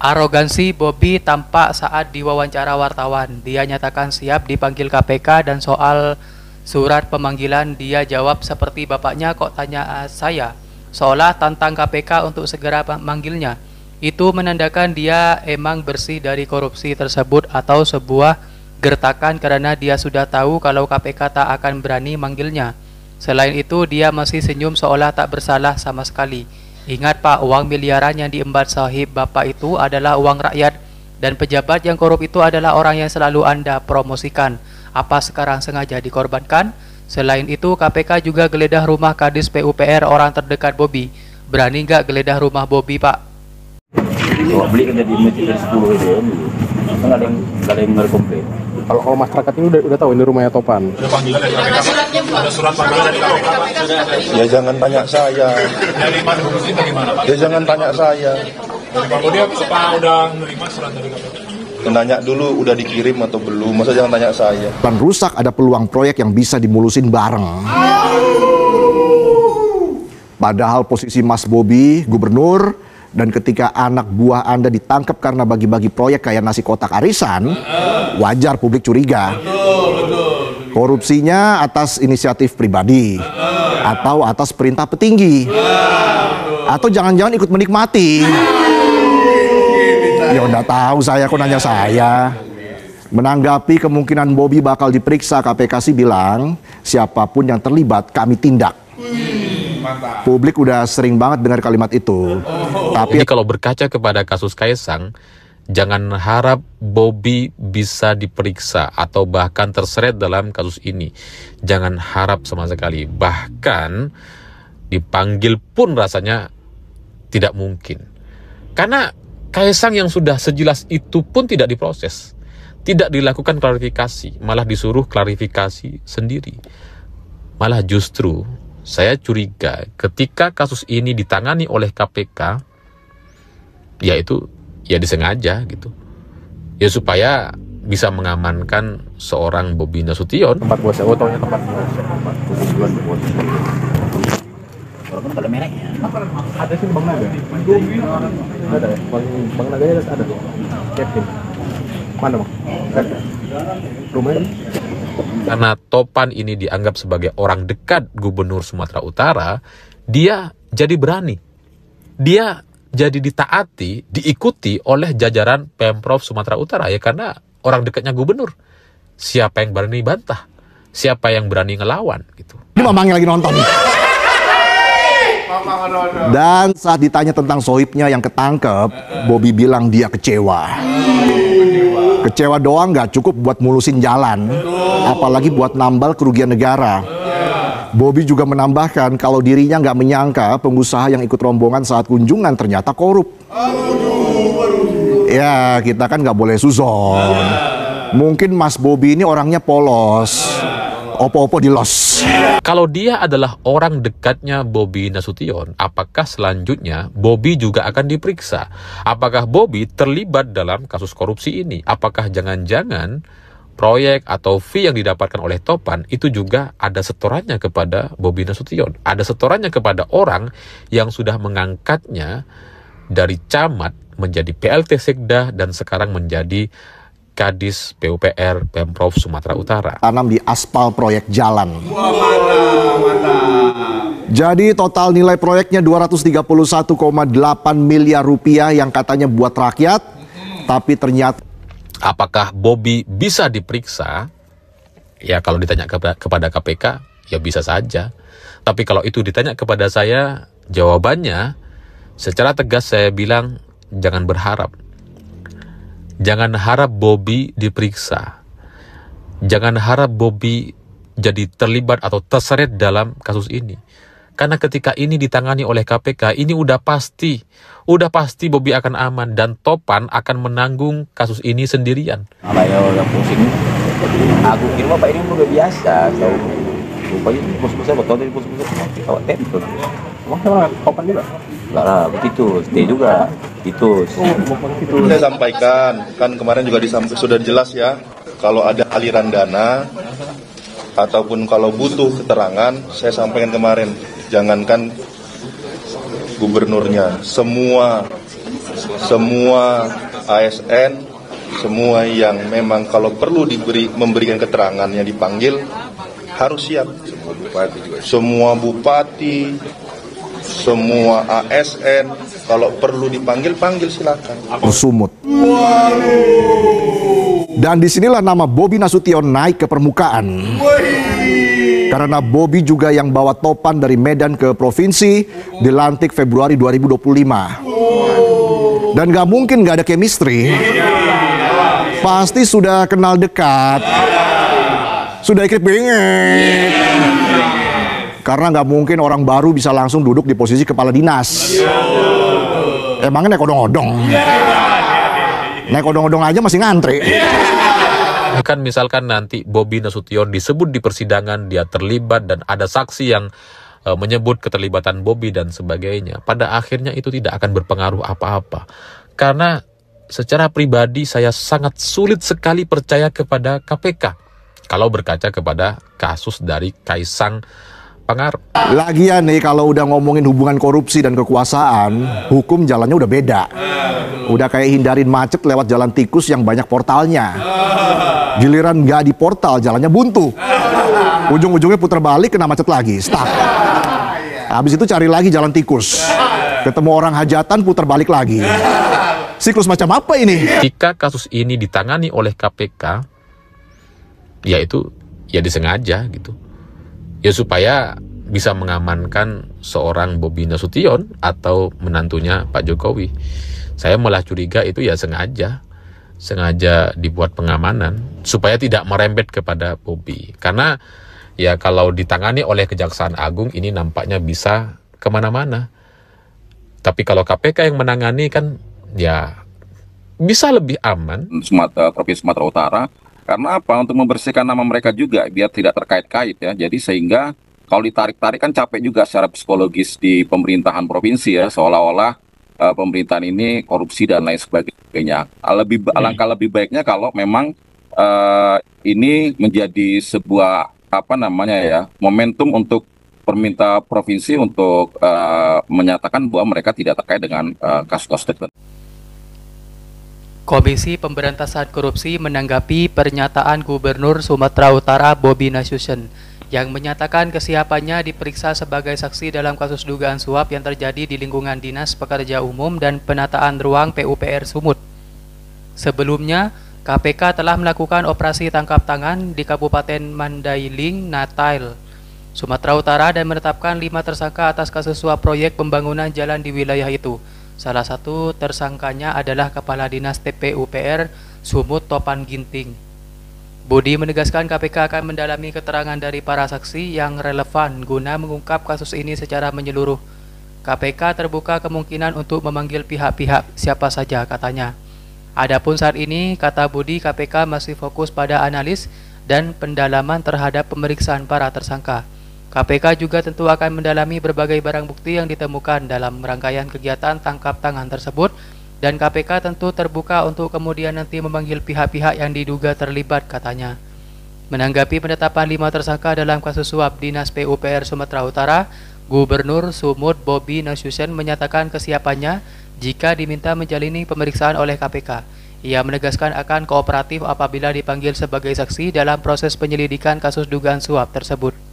Arogansi Bobby tampak saat diwawancara wartawan. Dia nyatakan siap dipanggil KPK dan soal surat pemanggilan dia jawab seperti bapaknya kok tanya saya. Seolah tantang KPK untuk segera memanggilnya. Itu menandakan dia emang bersih dari korupsi tersebut atau sebuah gertakan karena dia sudah tahu kalau KPK tak akan berani manggilnya. Selain itu dia masih senyum seolah tak bersalah sama sekali. Ingat Pak, uang miliaran yang diembat sahib Bapak itu adalah uang rakyat dan pejabat yang korup itu adalah orang yang selalu Anda promosikan. Apa sekarang sengaja dikorbankan? Selain itu KPK juga geledah rumah Kadis PUPR orang terdekat Bobby. Berani nggak geledah rumah Bobby Pak? Beli kan jadi meter 10 itu ya. Nggak ada yang berkomplain. Kalau masyarakat ini udah tahu ini rumahnya Topan. Ada panggilan dari KPK, ada surat panggilan dari KPK. Ya jangan tanya saya. Dari mana bukti bagaimana Pak? Ya jangan tanya saya. Dari Pak Bodi apa udah menerima surat dari KPK? Nanya dulu udah dikirim atau belum. Masa jangan tanya saya. Plan rusak ada peluang proyek yang bisa dimulusin bareng. Padahal posisi Mas Bobby gubernur dan ketika anak buah Anda ditangkap karena bagi-bagi proyek kayak nasi kotak arisan, wajar publik curiga. Korupsinya atas inisiatif pribadi atau atas perintah petinggi atau jangan-jangan ikut menikmati. Ya udah tahu saya, kok nanya saya. Menanggapi kemungkinan Bobby bakal diperiksa, KPK sih bilang siapapun yang terlibat kami tindak. Publik udah sering banget dengar kalimat itu. Tapi jadi kalau berkaca kepada kasus Kaesang, jangan harap Bobby bisa diperiksa atau bahkan terseret dalam kasus ini. Jangan harap sama sekali. Bahkan dipanggil pun rasanya tidak mungkin. Karena Kaesang yang sudah sejelas itu pun tidak diproses. Tidak dilakukan klarifikasi, malah disuruh klarifikasi sendiri. Malah justru saya curiga ketika kasus ini ditangani oleh KPK, yaitu ya disengaja gitu. Ya supaya bisa mengamankan seorang Bobby Nasution. Tempat bosnya, taunya tempat bos. Walaupun kalau mereknya. Ada sih Bang Naga. Ada ya? Bang Naga ada. Kevin. Mana Bang? Rumahnya? Karena Topan ini dianggap sebagai orang dekat Gubernur Sumatera Utara, dia jadi berani. Dia jadi ditaati, diikuti oleh jajaran Pemprov Sumatera Utara ya, karena orang dekatnya gubernur. Siapa yang berani bantah? Siapa yang berani ngelawan gitu. ini mamangnya lagi nonton. Dan saat ditanya tentang sohibnya yang ketangkep, Bobby bilang dia kecewa. Kecewa doang nggak cukup buat mulusin jalan, apalagi buat nambal kerugian negara. Bobby juga menambahkan kalau dirinya nggak menyangka pengusaha yang ikut rombongan saat kunjungan ternyata korup. Ya kita kan nggak boleh suzon. Mungkin Mas Bobby ini orangnya polos, opo-opo dilos. Kalau dia adalah orang dekatnya Bobby Nasution, apakah selanjutnya Bobby juga akan diperiksa? Apakah Bobby terlibat dalam kasus korupsi ini? Apakah jangan-jangan proyek atau fee yang didapatkan oleh Topan itu juga ada setorannya kepada Bobby Nasution? Ada setorannya kepada orang yang sudah mengangkatnya dari camat menjadi PLT Sekda dan sekarang menjadi Kadis PUPR Pemprov Sumatera Utara. Tanam di aspal proyek jalan. Jadi total nilai proyeknya 231,8 miliar rupiah yang katanya buat rakyat, tapi ternyata. Apakah Bobby bisa diperiksa? Ya kalau ditanya kepada KPK, ya bisa saja. Tapi kalau itu ditanya kepada saya, jawabannya secara tegas saya bilang jangan berharap. Jangan harap Bobby diperiksa. Jangan harap Bobby jadi terlibat atau terseret dalam kasus ini. Karena ketika ini ditangani oleh KPK, ini udah pasti Bobby akan aman dan Topan akan menanggung kasus ini sendirian. Apa ya orang pusing. Aku kira Pak ini udah biasa. Tahu. Rupanya bos-bosnya betul dari bos-bosnya. Tahu tempo. Emang sama Topan juga? Enggak lah, begitu. Stay juga. Itu. Saya sampaikan, kan kemarin juga sudah jelas ya, kalau ada aliran dana ataupun kalau butuh keterangan, saya sampaikan kemarin, jangankan gubernurnya, semua semua ASN, semua yang memang kalau perlu memberikan keterangan yang dipanggil harus siap. Semua bupati, semua ASN, kalau perlu dipanggil, panggil silakan. Sumut. Dan disinilah nama Bobi Nasution naik ke permukaan. Karena Bobi juga yang bawa topan dari Medan ke provinsi, dilantik Februari 2025. Dan gak mungkin gak ada chemistry. Pasti sudah kenal dekat. Sudah ikut bengek. Karena nggak mungkin orang baru bisa langsung duduk di posisi kepala dinas. Emangnya naik odong-odong? Naik odong-odong aja masih ngantri. Bahkan misalkan nanti Bobi Nasution disebut di persidangan, dia terlibat dan ada saksi yang menyebut keterlibatan Bobi dan sebagainya. Pada akhirnya itu tidak akan berpengaruh apa-apa. Karena secara pribadi saya sangat sulit sekali percaya kepada KPK kalau berkaca kepada kasus dari Kaisang Pangarep. Lagian nih kalau udah ngomongin hubungan korupsi dan kekuasaan, hukum jalannya udah beda. Udah kayak hindarin macet lewat jalan tikus yang banyak portalnya. Giliran nggak di portal, jalannya buntu. Ujung-ujungnya putar balik, kena macet lagi, stuck. Habis itu cari lagi jalan tikus. Ketemu orang hajatan, putar balik lagi. Siklus macam apa ini? Jika kasus ini ditangani oleh KPK, ya itu ya disengaja gitu. Ya supaya bisa mengamankan seorang Bobi Nasution atau menantunya Pak Jokowi. Saya malah curiga itu ya sengaja dibuat pengamanan supaya tidak merembet kepada Bobi. Karena ya kalau ditangani oleh Kejaksaan Agung ini nampaknya bisa kemana-mana. Tapi kalau KPK yang menangani kan ya bisa lebih aman. Provinsi Sumatera Utara. Karena apa? Untuk membersihkan nama mereka juga biar tidak terkait-kait ya. Jadi sehingga kalau ditarik-tarik kan capek juga secara psikologis di pemerintahan provinsi ya, seolah-olah pemerintahan ini korupsi dan lain sebagainya. Alangkah lebih baiknya kalau memang ini menjadi sebuah momentum untuk pemerintah provinsi untuk menyatakan bahwa mereka tidak terkait dengan kasus-kasus tertentu. Komisi Pemberantasan Korupsi menanggapi pernyataan Gubernur Sumatera Utara Bobi Nasution yang menyatakan kesiapannya diperiksa sebagai saksi dalam kasus dugaan suap yang terjadi di lingkungan Dinas Pekerja Umum dan Penataan Ruang PUPR Sumut. Sebelumnya, KPK telah melakukan operasi tangkap tangan di Kabupaten Mandailing, Natal, Sumatera Utara dan menetapkan 5 tersangka atas kasus suap proyek pembangunan jalan di wilayah itu. Salah satu tersangkanya adalah Kepala Dinas TPUPR Sumut Topan Ginting. Budi menegaskan KPK akan mendalami keterangan dari para saksi yang relevan guna mengungkap kasus ini secara menyeluruh. KPK terbuka kemungkinan untuk memanggil pihak-pihak siapa saja, katanya. Adapun saat ini, kata Budi, KPK masih fokus pada analis dan pendalaman terhadap pemeriksaan para tersangka. KPK juga tentu akan mendalami berbagai barang bukti yang ditemukan dalam rangkaian kegiatan tangkap tangan tersebut, dan KPK tentu terbuka untuk kemudian nanti memanggil pihak-pihak yang diduga terlibat, katanya. Menanggapi penetapan 5 tersangka dalam kasus suap Dinas PUPR Sumatera Utara, Gubernur Sumut Bobi Nasution menyatakan kesiapannya jika diminta menjalani pemeriksaan oleh KPK. Ia menegaskan akan kooperatif apabila dipanggil sebagai saksi dalam proses penyelidikan kasus dugaan suap tersebut.